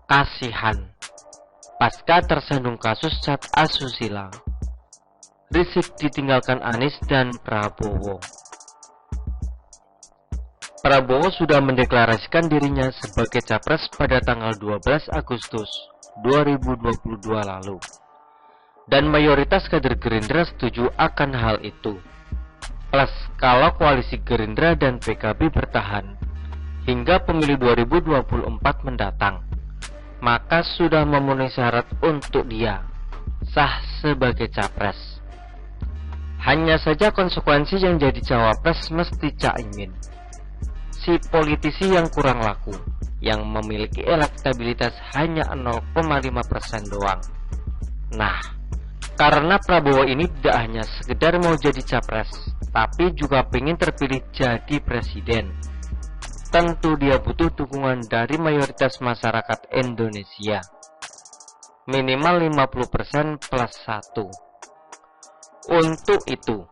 Kasihan pasca tersandung kasus chat asusila, Rizik ditinggalkan Anies dan Prabowo. Prabowo sudah mendeklarasikan dirinya sebagai capres pada tanggal 12 Agustus 2022 lalu. Dan mayoritas kader Gerindra setuju akan hal itu. Plus, kalau koalisi Gerindra dan PKB bertahan hingga pemilu 2024 mendatang, maka sudah memenuhi syarat untuk dia sah sebagai capres. Hanya saja konsekuensi yang jadi cawapres mesti Caimin, si politisi yang kurang laku, yang memiliki elektabilitas hanya 0,5% doang. Nah, karena Prabowo ini tidak hanya sekedar mau jadi capres, tapi juga pengen terpilih jadi presiden. Tentu dia butuh dukungan dari mayoritas masyarakat Indonesia, minimal 50% plus 1. Untuk itu,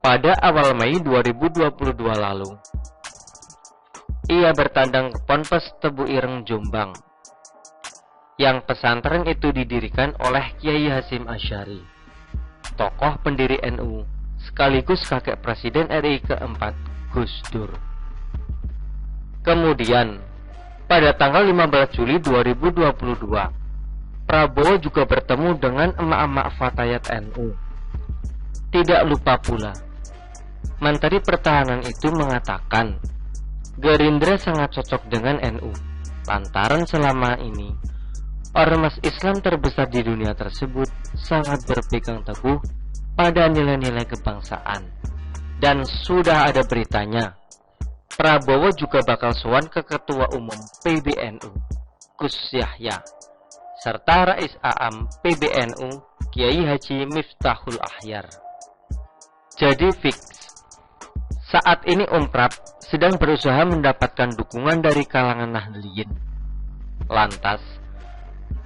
pada awal Mei 2022 lalu, ia bertandang ke Ponpes Tebu Ireng, Jombang, yang pesantren itu didirikan oleh Kiai Hasyim Asy'ari, tokoh pendiri NU sekaligus kakek Presiden RI keempat Gus Dur. Kemudian, pada tanggal 15 Juli 2022, Prabowo juga bertemu dengan emak-emak Fatayat NU. Tidak lupa pula, Menteri Pertahanan itu mengatakan, Gerindra sangat cocok dengan NU, lantaran selama ini, ormas Islam terbesar di dunia tersebut sangat berpegang teguh pada nilai-nilai kebangsaan. Dan sudah ada beritanya, Prabowo juga bakal sowan ke Ketua Umum PBNU, Gus Yahya, serta Rais Aam PBNU, Kiai Haji Miftahul Ahyar. Jadi fix, saat ini Prab sedang berusaha mendapatkan dukungan dari kalangan Nahdliyin. Lantas,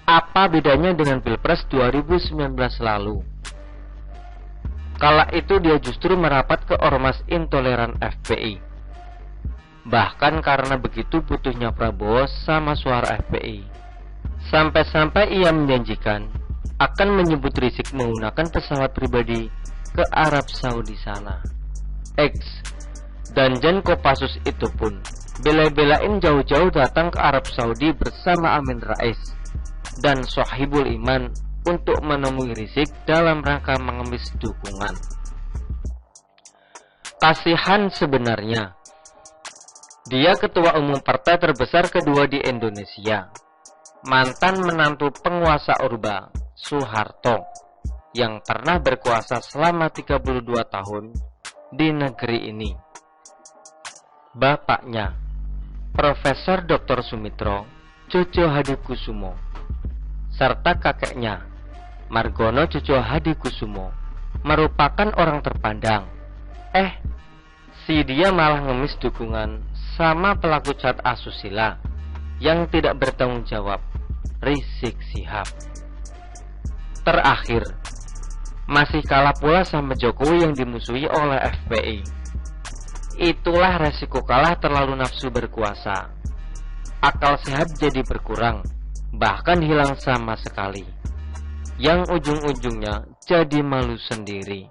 apa bedanya dengan Pilpres 2019 lalu? Kala itu dia justru merapat ke ormas intoleran FPI. Bahkan karena begitu butuhnya Prabowo sama suara FPI, sampai-sampai ia menjanjikan akan menyebut Rizik menggunakan pesawat pribadi ke Arab Saudi sana. Dan Jan Kopassus itu pun bela-belain jauh-jauh datang ke Arab Saudi bersama Amin Rais dan Sohibul Iman untuk menemui Rizik dalam rangka mengemis dukungan. Kasihan sebenarnya. Dia ketua umum partai terbesar kedua di Indonesia, mantan menantu penguasa Orba, Soeharto, yang pernah berkuasa selama 32 tahun di negeri ini. Bapaknya, Profesor Dr. Sumitro Tjotjo Hadikusumo, serta kakeknya, Margono Tjotjo Hadikusumo, merupakan orang terpandang. Si dia malah ngemis dukungan sama pelaku chat asusila yang tidak bertanggung jawab, Rizik Syihab. Terakhir, masih kalah pula sama Jokowi yang dimusuhi oleh FPI. Itulah resiko kalah terlalu nafsu berkuasa. Akal sehat jadi berkurang, bahkan hilang sama sekali, yang ujung-ujungnya jadi malu sendiri.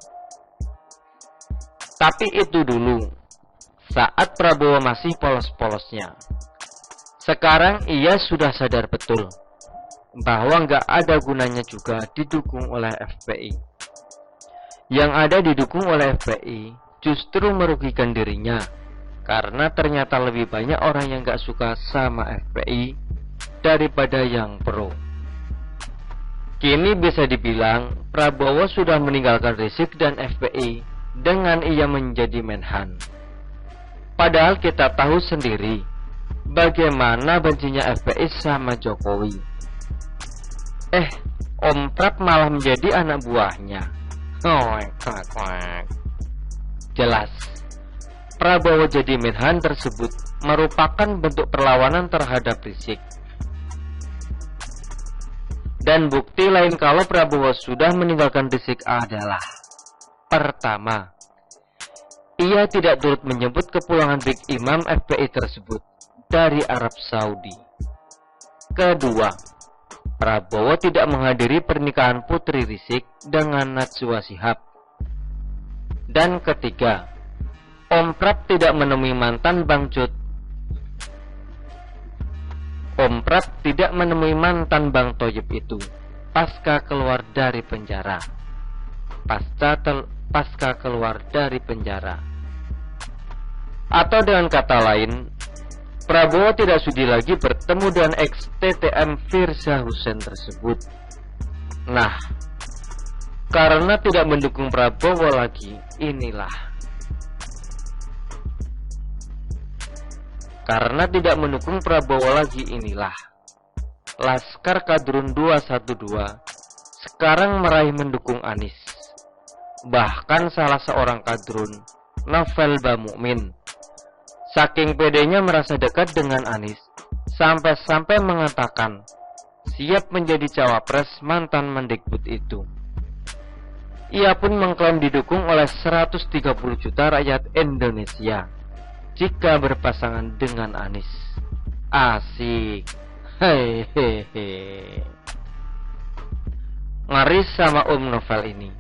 Tapi itu dulu, saat Prabowo masih polos-polosnya. Sekarang ia sudah sadar betul bahwa nggak ada gunanya juga didukung oleh FPI. Yang ada didukung oleh FPI justru merugikan dirinya, karena ternyata lebih banyak orang yang nggak suka sama FPI daripada yang pro. Kini bisa dibilang Prabowo sudah meninggalkan Rizik dan FPI dengan ia menjadi Menhan. Padahal kita tahu sendiri bagaimana bencinya FPI sama Jokowi. Prab malah menjadi anak buahnya. Jelas, Prabowo jadi Menhan tersebut merupakan bentuk perlawanan terhadap Rizik. Dan bukti lain kalau Prabowo sudah meninggalkan Rizik adalah: pertama, ia tidak turut menyebut kepulangan Big Imam FPI tersebut dari Arab Saudi. Kedua, Prabowo tidak menghadiri pernikahan Putri Rizik dengan Najwa Shihab. Dan ketiga, Om Prap tidak menemui mantan Bang Jod. Om Prap tidak menemui mantan Bang Thoyib itu pasca keluar dari penjara. Pasca keluar dari penjara. Atau dengan kata lain, Prabowo tidak sudi lagi bertemu dengan ex-TTM Firza Hussein tersebut. Nah, karena tidak mendukung Prabowo lagi, inilah Laskar Kadrun 212 sekarang meraih mendukung Anies. Bahkan salah seorang kadrun, Novel Bamukmin, saking pedenya merasa dekat dengan Anies, sampai-sampai mengatakan siap menjadi cawapres mantan Mendikbud itu. Ia pun mengklaim didukung oleh 130 juta rakyat Indonesia jika berpasangan dengan Anies. Asik. Hehehe. Ngeri sama Om Novel ini.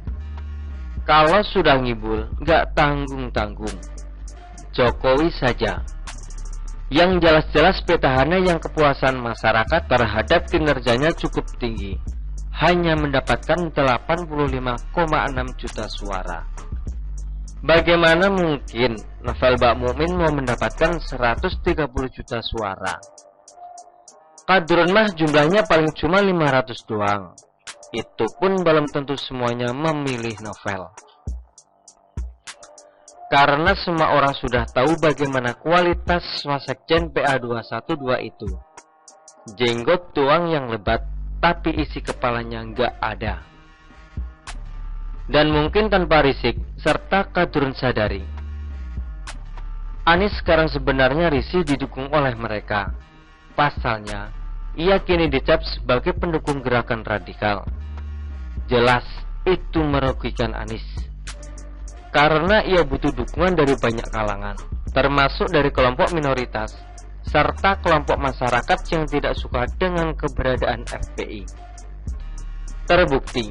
Kalau sudah ngibul, gak tanggung-tanggung. Jokowi saja yang jelas-jelas petahana yang kepuasan masyarakat terhadap kinerjanya cukup tinggi, hanya mendapatkan 85,6 juta suara. Bagaimana mungkin Novel Bamukmin mau mendapatkan 130 juta suara? Kadrun mah jumlahnya paling cuma 500 doang. Itu pun belum tentu semuanya memilih Novel. Karena semua orang sudah tahu bagaimana kualitas Wasekjen PA212 itu. Jenggot doang yang lebat, tapi isi kepalanya nggak ada. Dan mungkin tanpa Rizik serta Kadrun sadari, Anies sekarang sebenarnya risih didukung oleh mereka. Pasalnya, ia kini dicap sebagai pendukung gerakan radikal. Jelas itu merugikan Anies. Karena ia butuh dukungan dari banyak kalangan, termasuk dari kelompok minoritas, serta kelompok masyarakat yang tidak suka dengan keberadaan FPI. Terbukti,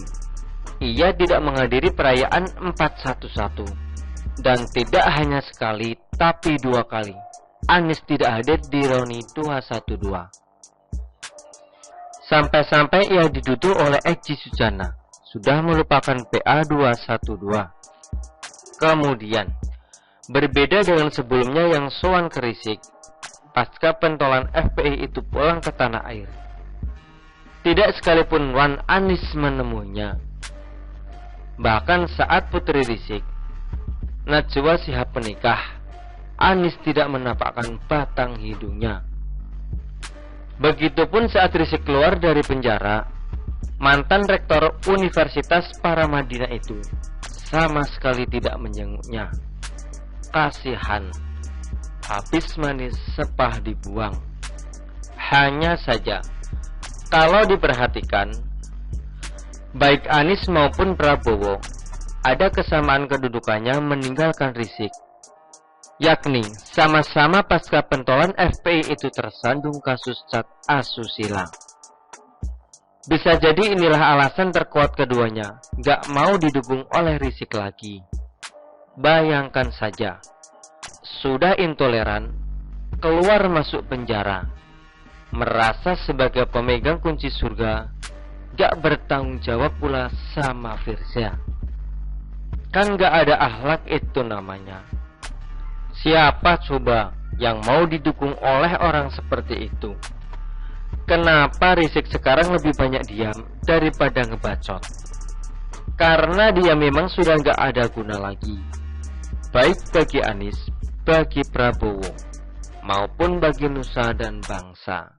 ia tidak menghadiri perayaan 411. Dan tidak hanya sekali, tapi 2 kali. Anies tidak hadir di reuni 212. Sampai-sampai ia dituduh oleh Egi Sujana sudah melupakan PA212. Kemudian, berbeda dengan sebelumnya yang sowan ke Rizik, pasca pentolan FPI itu pulang ke tanah air. Tidak sekalipun Wan Anies menemuinya. Bahkan saat Putri Rizik, Najwa Shihab menikah, Anies tidak menampakkan batang hidungnya. Begitupun saat Rizik keluar dari penjara, mantan rektor Universitas Paramadina itu sama sekali tidak menjenguknya. Kasihan, habis manis sepah dibuang. Hanya saja, kalau diperhatikan, baik Anies maupun Prabowo ada kesamaan kedudukannya meninggalkan Rizik, yakni sama-sama pasca pentolan FPI itu tersandung kasus cat asusila. Bisa jadi inilah alasan terkuat keduanya gak mau didukung oleh Rizik lagi. Bayangkan saja, sudah intoleran, keluar masuk penjara, merasa sebagai pemegang kunci surga, gak bertanggung jawab pula sama Firza. Kan gak ada akhlak itu namanya. Siapa coba yang mau didukung oleh orang seperti itu? Kenapa Rizik sekarang lebih banyak diam daripada ngebacot? Karena dia memang sudah gak ada guna lagi, baik bagi Anies, bagi Prabowo, maupun bagi nusa dan bangsa.